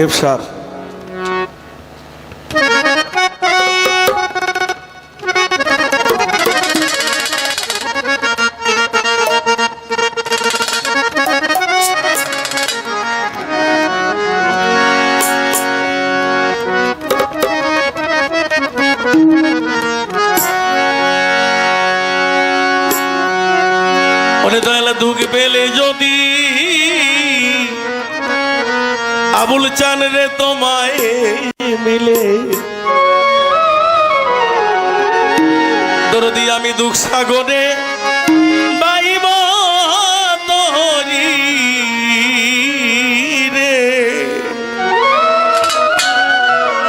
এফসার দুঃখ পেলে যদি আবুল চান রে তোমায় মিলে দরদি আমি দুঃখ সাগরে বাইব তোরি রে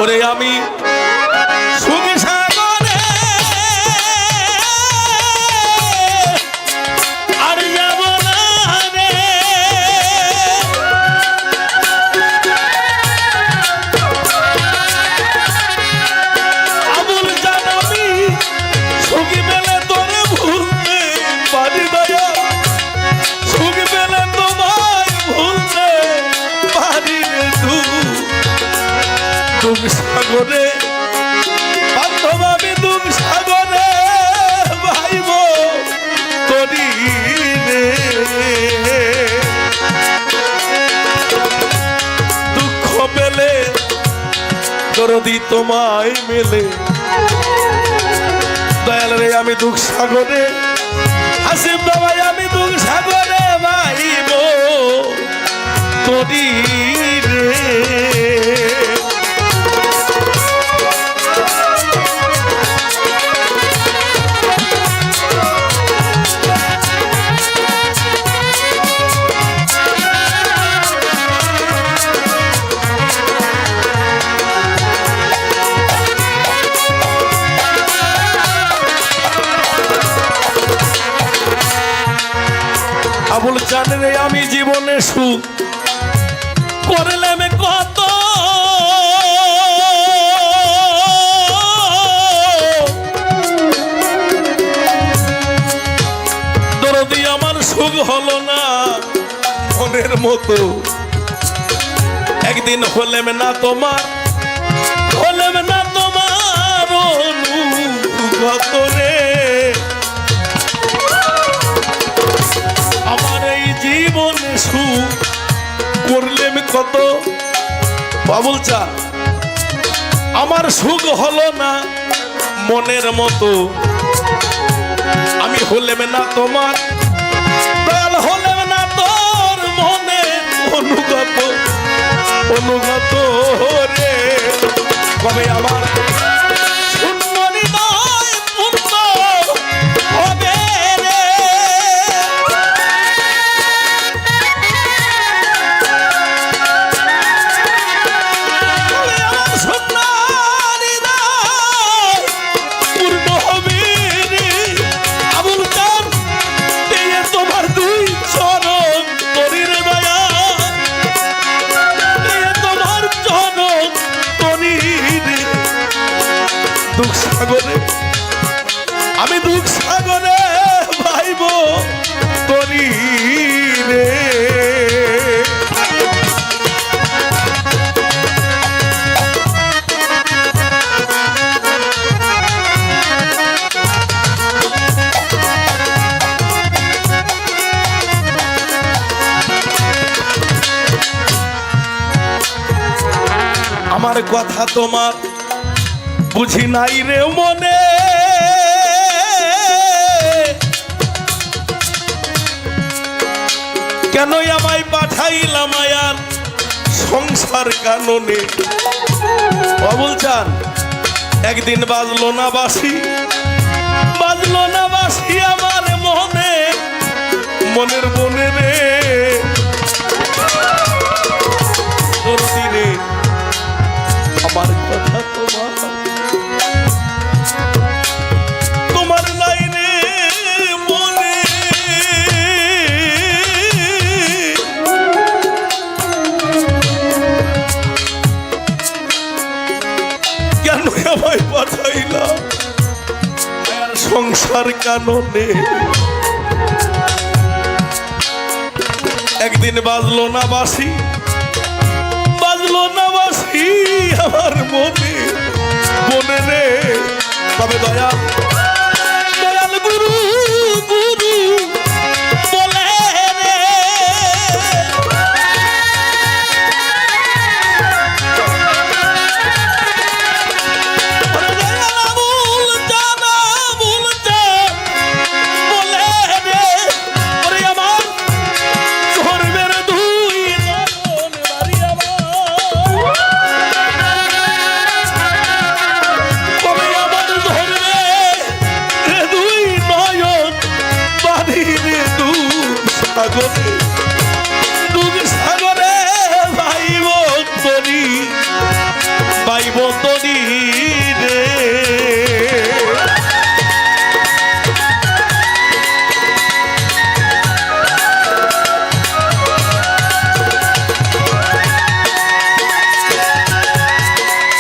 ওরে আমি সাগরে বান্ধব আমি দুঃখ সাগরে ভাইব করি রে দুঃখ পেলে দরদি তোমায় মেলে দয়াল রে আমি দুঃখ সাগরে হাসিব বাবাই আমি দুঃখ সাগরে ভাইব করি রে আবুল চান রে আমি জীবনে সুখ করলাম কত দরদি আমার সুখ হলো না মনের মতো একদিন হলেম না তোমার অনুগত রে জীবনে সুখ করলেম কত বাবুল চা আমার সুখ হলো না মনের মতো আমি হলেম না তোমার দয়াল হলেম না তোর মনের অনুগত রে কবে আমার দুঃখ সাগরে আমি দুঃখ সাগরে ভাইব করি রে আমার কথা তোমার বুঝি নাই রে মনে কেন আমায় পাঠাইলাম আয়ার সংসার কাননে বাবুল চান একদিন বাজলো না বাঁশি আমার মনের মনে রে রে আমার কথা তোমার নাই রে মনে কেন আমায় পাঠাইলা সংসার কাননে একদিন বাজলো না বাঁশি বাজলো না আসি আমার মনে মনে রে তবে দয়াল দয়াল গুরু গুরু বলে রে সাগরে ডুবে